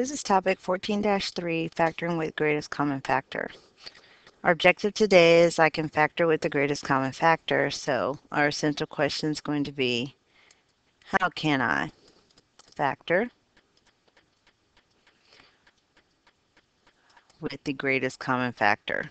This is topic 14-3, factoring with greatest common factor. Our objective today is I can factor with the greatest common factor, so our essential question is going to be, how can I factor with the greatest common factor?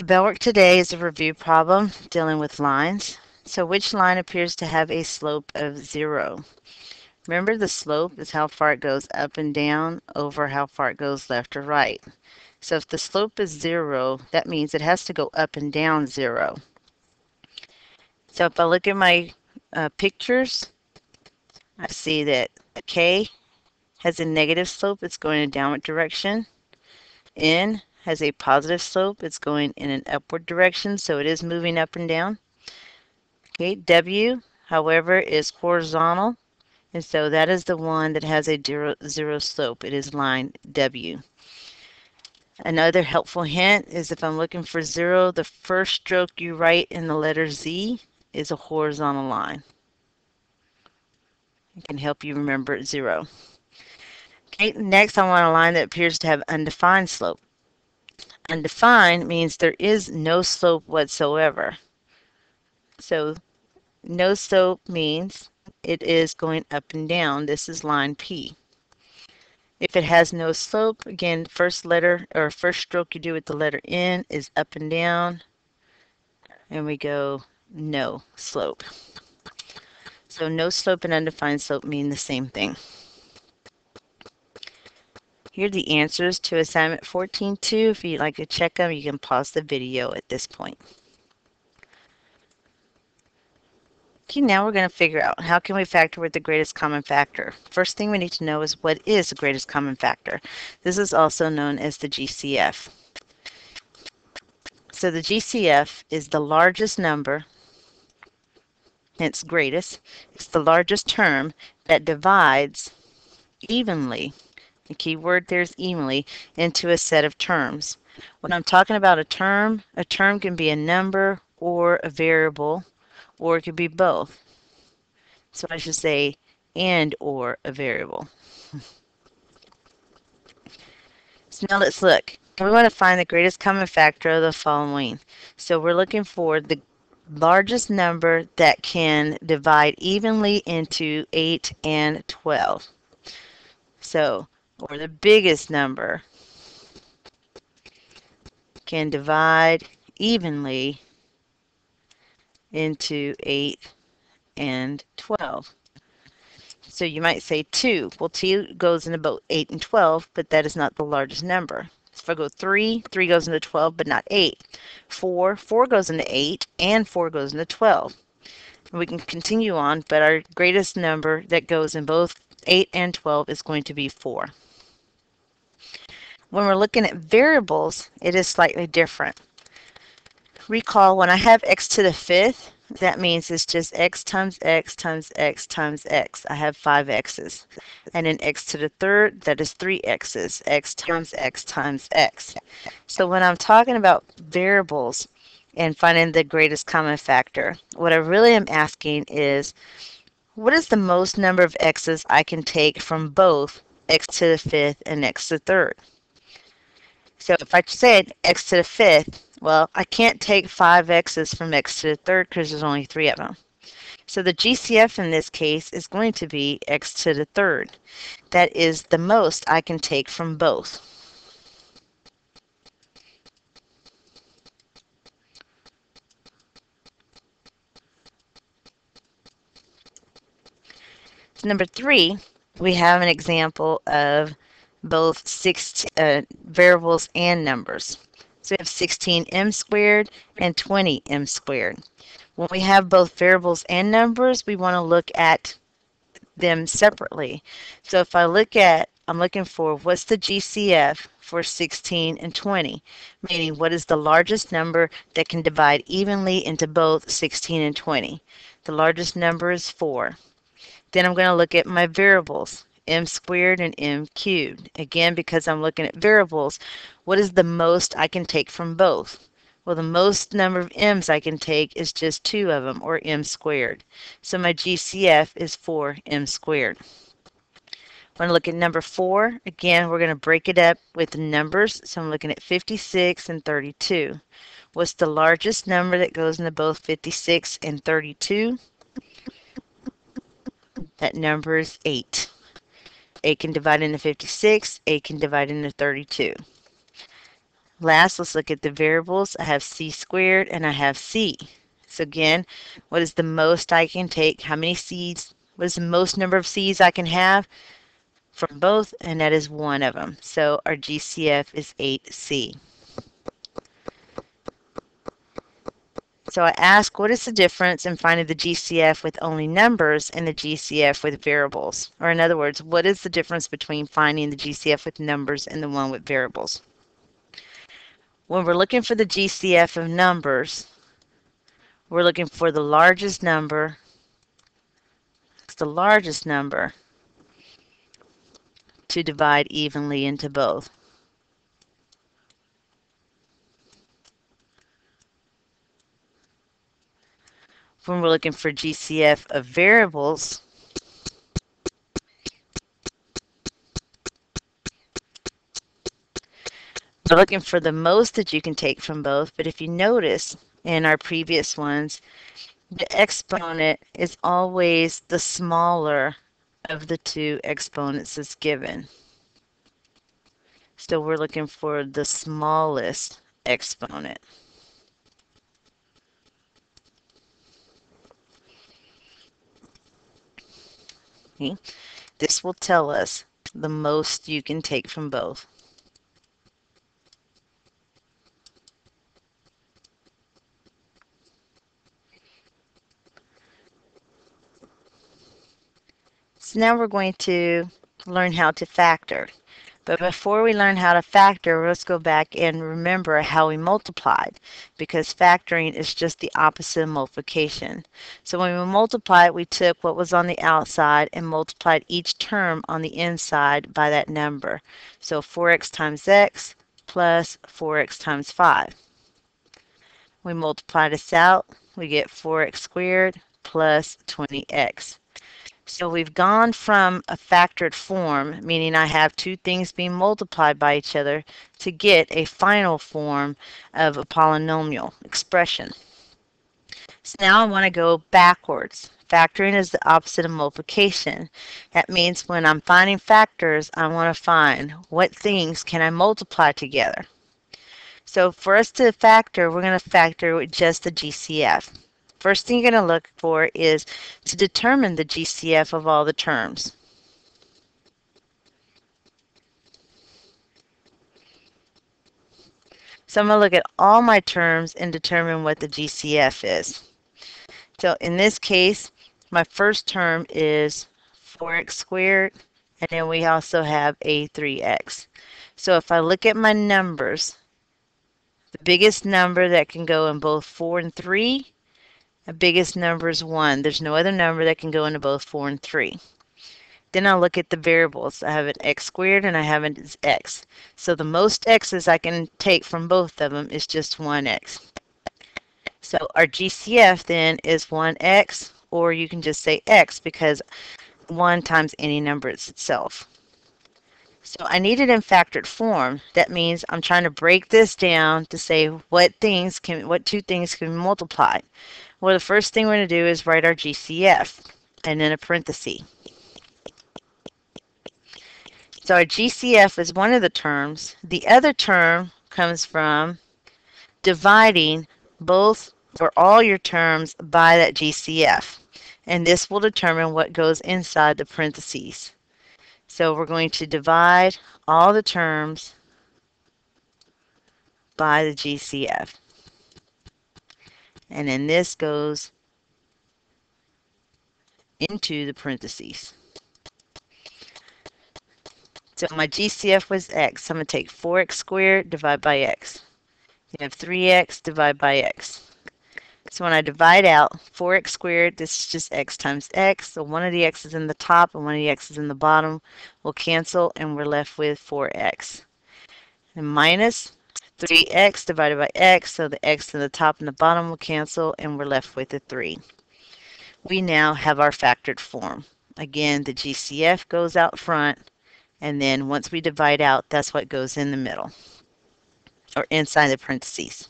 Bell work today is a review problem dealing with lines. So which line appears to have a slope of 0? Remember, the slope is how far it goes up and down over how far it goes left or right. So if the slope is 0, that means it has to go up and down 0. So if I look at my pictures, I see that K has a negative slope, it's going in a downward direction. N has a positive slope, it's going in an upward direction, so it is moving up and down. Okay, W, however, is horizontal, and so that is the one that has a zero slope. It is line W. Another helpful hint is if I'm looking for 0, the first stroke you write in the letter Z is a horizontal line. It can help you remember 0. Okay, next I want a line that appears to have undefined slope. Undefined means there is no slope whatsoever. So no slope means it is going up and down. This is line P. If it has no slope, again, first letter or first stroke you do with the letter N is up and down, and we go no slope. So no slope and undefined slope mean the same thing. Here are the answers to assignment 14-2. If you'd like to check them, you can pause the video at this point. Okay, now we're going to figure out how can we factor with the greatest common factor. First thing we need to know is what is the greatest common factor. This is also known as the GCF. So the GCF is the largest number, hence greatest. It's the largest term that divides evenly, the key word there is evenly, into a set of terms. When I'm talking about a term can be a number or a variable, or it could be both. So I should say and or a variable. So now let's look. We want to find the greatest common factor of the following. So we're looking for the largest number that can divide evenly into 8 and 12. So, or the biggest number can divide evenly into 8 and 12. So you might say 2. Well, 2 goes into both 8 and 12, but that is not the largest number. So if I go 3, 3 goes into 12, but not 8. 4, 4 goes into 8, and 4 goes into 12. And we can continue on, but our greatest number that goes in both 8 and 12 is going to be 4. When we're looking at variables, it is slightly different. Recall, when I have x to the 5th, that means it's just x times x times x times x. I have 5 x's. And in x to the 3rd, that is 3 x's. X times x times x. So when I'm talking about variables and finding the greatest common factor, what I really am asking is, what is the most number of x's I can take from both x to the 5th and x to the 3rd? So if I said x to the 5th, well, I can't take 5 x's from x to the 3rd because there's only 3 of them. So the GCF in this case is going to be x to the 3rd. That is the most I can take from both. So number 3, we have an example of both variables and numbers. So we have 16m squared and 20m squared. When we have both variables and numbers, we want to look at them separately. So if I look at, I'm looking for what's the GCF for 16 and 20, meaning what is the largest number that can divide evenly into both 16 and 20. The largest number is 4. Then I'm going to look at my variables, m squared and m cubed. Again, because I'm looking at variables, what is the most I can take from both? Well, the most number of m's I can take is just 2 of them, or m squared. So my GCF is 4m squared. We're going to look at number 4. Again, we're going to break it up with numbers. So I'm looking at 56 and 32. What's the largest number that goes into both 56 and 32? That number is 8. 8 can divide into 56. 8 can divide into 32. Last, let's look at the variables. I have c squared and I have c. So again, what is the most I can take? How many c's? What is the most number of c's I can have from both? And that is 1 of them. So our GCF is 8c. So I ask, what is the difference in finding the GCF with only numbers and the GCF with variables? Or in other words, what is the difference between finding the GCF with numbers and the one with variables? When we're looking for the GCF of numbers, we're looking for the largest number. It's the largest number to divide evenly into both. When we're looking for GCF of variables, we're looking for the most that you can take from both. But if you notice in our previous ones, the exponent is always the smaller of the two exponents that's given. So we're looking for the smallest exponent. Okay. This will tell us the most you can take from both. So now we're going to learn how to factor. But before we learn how to factor, let's go back and remember how we multiplied, because factoring is just the opposite of multiplication. So when we multiplied, we took what was on the outside and multiplied each term on the inside by that number. So 4x times x plus 4x times 5. We multiply this out, we get 4x squared plus 20x. So we've gone from a factored form, meaning I have two things being multiplied by each other, to get a final form of a polynomial expression. So now I want to go backwards. Factoring is the opposite of multiplication. That means when I'm finding factors, I want to find what things can I multiply together. So for us to factor, we're going to factor with just the GCF. First thing you're going to look for is to determine the GCF of all the terms. So I'm going to look at all my terms and determine what the GCF is. So in this case, my first term is 4x squared, and then we also have a 3x. So if I look at my numbers, the biggest number that can go in both 4 and 3, the biggest number is 1. There's no other number that can go into both 4 and 3. Then I'll look at the variables. I have an x squared and I have an x. So the most x's I can take from both of them is just 1x. So our GCF then is 1x, or you can just say x because 1 times any number is itself. So I need it in factored form. That means I'm trying to break this down to say what two things can be multiplied. Well, the first thing we're going to do is write our GCF and then a parenthesis. So our GCF is one of the terms. The other term comes from dividing both or all your terms by that GCF. And this will determine what goes inside the parentheses. So we're going to divide all the terms by the GCF. And then this goes into the parentheses. So my GCF was x. I'm going to take 4x squared, divide by x. You have 3x, divide by x. So when I divide out 4x squared, this is just x times x. So one of the x's in the top and one of the x's in the bottom will cancel, and we're left with 4x. And minus 3x divided by x, so the x in the top and the bottom will cancel, and we're left with a 3. We now have our factored form. Again, the GCF goes out front, and then once we divide out, that's what goes in the middle, or inside the parentheses.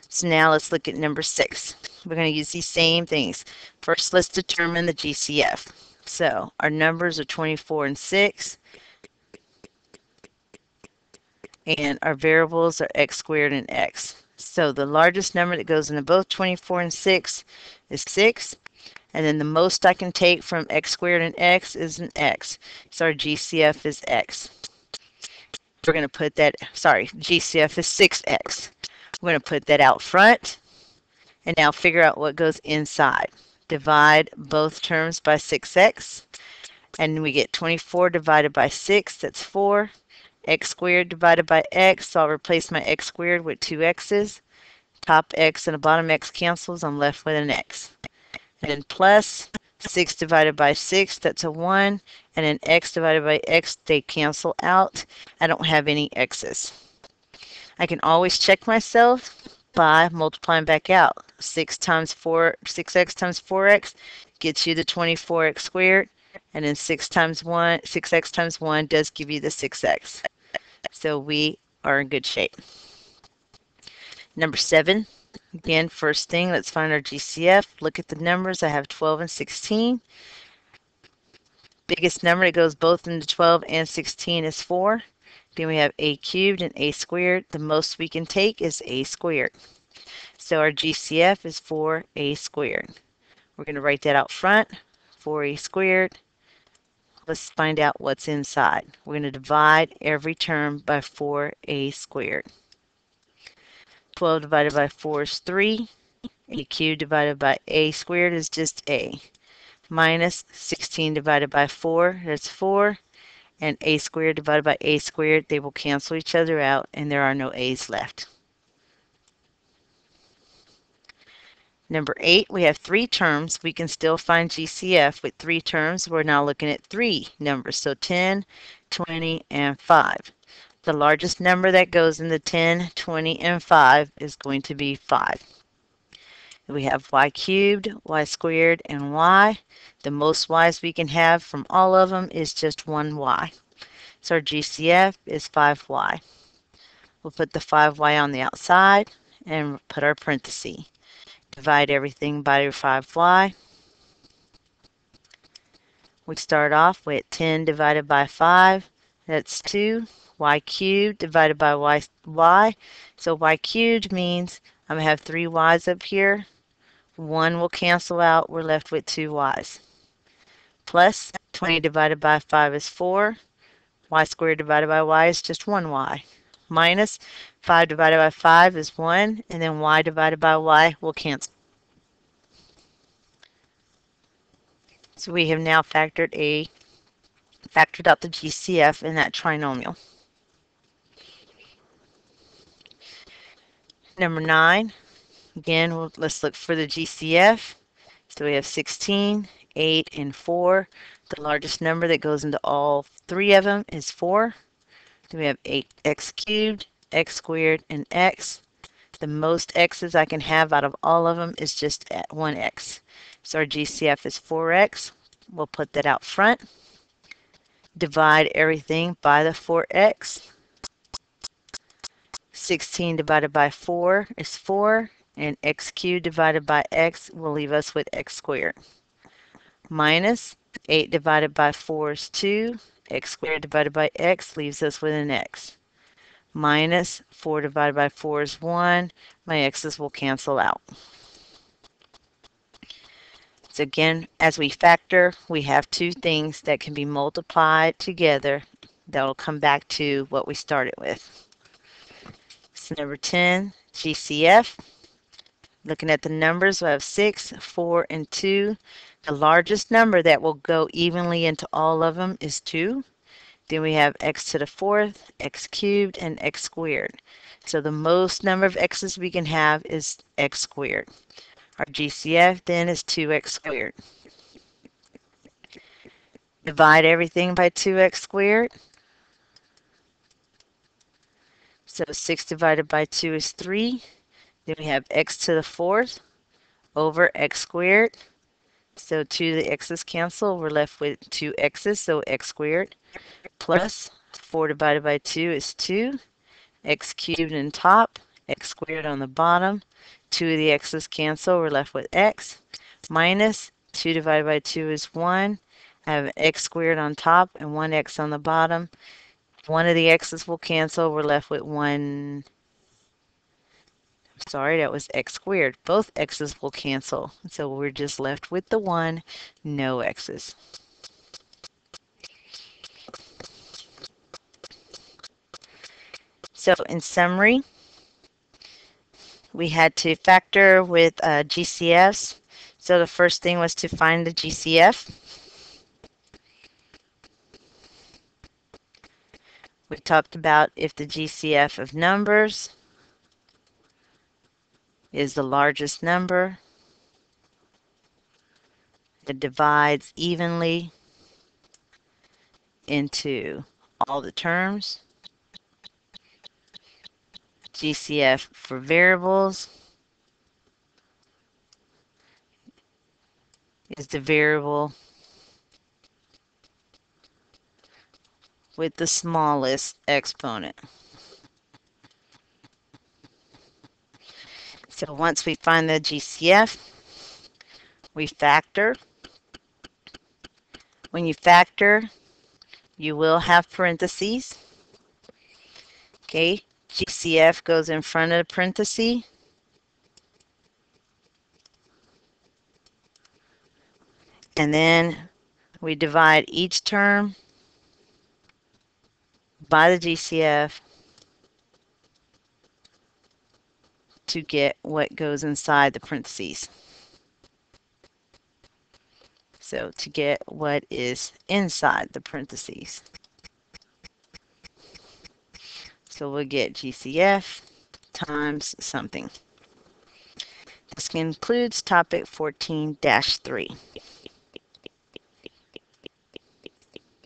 So now let's look at number 6. We're going to use these same things. First, let's determine the GCF. So our numbers are 24 and 6, and our variables are x squared and x. So the largest number that goes into both 24 and 6 is 6, and then the most I can take from x squared and x is an x. So our GCF is x. We're going to put that, GCF is 6x. We're going to put that out front, and now figure out what goes inside. Divide both terms by 6x, and we get 24 divided by 6, that's 4. X squared divided by x, so I'll replace my x squared with 2 x's. Top x and the bottom x cancels, I'm left with an x. And then plus 6 divided by 6, that's a 1. And then x divided by x, they cancel out. I don't have any x's. I can always check myself by multiplying back out. 6x times 4x gets you the 24x squared. And then 6x times 1 does give you the 6x. So we are in good shape. Number 7. Again, first thing, let's find our GCF. Look at the numbers. I have 12 and 16. Biggest number that goes both into 12 and 16 is 4. Then we have a cubed and a squared. The most we can take is a squared. So our GCF is 4a squared. We're going to write that out front, 4a squared. Let's find out what's inside. We're going to divide every term by 4a squared. 12 divided by 4 is 3. A cubed divided by a squared is just a. Minus 16 divided by 4, that's 4. And a squared divided by a squared, they will cancel each other out, and there are no a's left. Number 8, we have 3 terms. We can still find GCF with 3 terms. We're now looking at 3 numbers, so 10, 20, and 5. The largest number that goes in the 10, 20, and 5 is going to be 5. We have y cubed, y squared, and y. The most y's we can have from all of them is just 1 y. So our GCF is 5y. We'll put the 5y on the outside and put our parenthesis. Divide everything by 5y. We start off with 10 divided by 5. That's 2. Y cubed divided by y. So y cubed means I'm going to have 3 y's up here. 1 will cancel out. We're left with 2 y's. Plus 20 divided by 5 is 4. Y squared divided by y is just 1y. Minus 5 divided by 5 is 1, and then y divided by y will cancel. So we have now factored out the GCF in that trinomial. Number 9, again, let's look for the GCF. So we have 16, 8, and 4. The largest number that goes into all 3 of them is 4. Then we have 8x cubed, x squared, and x. The most x's I can have out of all of them is just 1x. So our GCF is 4x. We'll put that out front. Divide everything by the 4x. 16 divided by 4 is 4, and x cubed divided by x will leave us with x squared. Minus 8 divided by 4 is 2. X squared divided by x leaves us with an x. Minus 4 divided by 4 is 1. My x's will cancel out. So again, as we factor, we have 2 things that can be multiplied together that will come back to what we started with. So number 10, GCF. Looking at the numbers, we have 6, 4, and 2. The largest number that will go evenly into all of them is 2. Then we have x to the 4th, x cubed, and x squared. So the most number of x's we can have is x squared. Our GCF then is 2x squared. Divide everything by 2x squared. So 6 divided by 2 is 3. Then we have x to the fourth over x squared. So 2 of the x's cancel. We're left with 2 x's, so x squared plus 4 divided by 2 is 2. X cubed on top, x squared on the bottom. 2 of the x's cancel. We're left with x minus 2 divided by 2 is 1. I have x squared on top and 1x on the bottom. One of the x's will cancel. We're left with 1. Sorry, that was x squared. Both x's will cancel. So we're just left with the 1, no x's. So in summary, we had to factor with GCFs. So the first thing was to find the GCF. We talked about if the GCF of numbers is the largest number, it divides evenly into all the terms. GCF for variables is the variable with the smallest exponent. So once we find the GCF, we factor. When you factor, you will have parentheses. Okay, GCF goes in front of the parenthesis. And then we divide each term by the GCF to get what goes inside the parentheses. So to get what is inside the parentheses. So we'll get GCF times something. This concludes topic 14-3.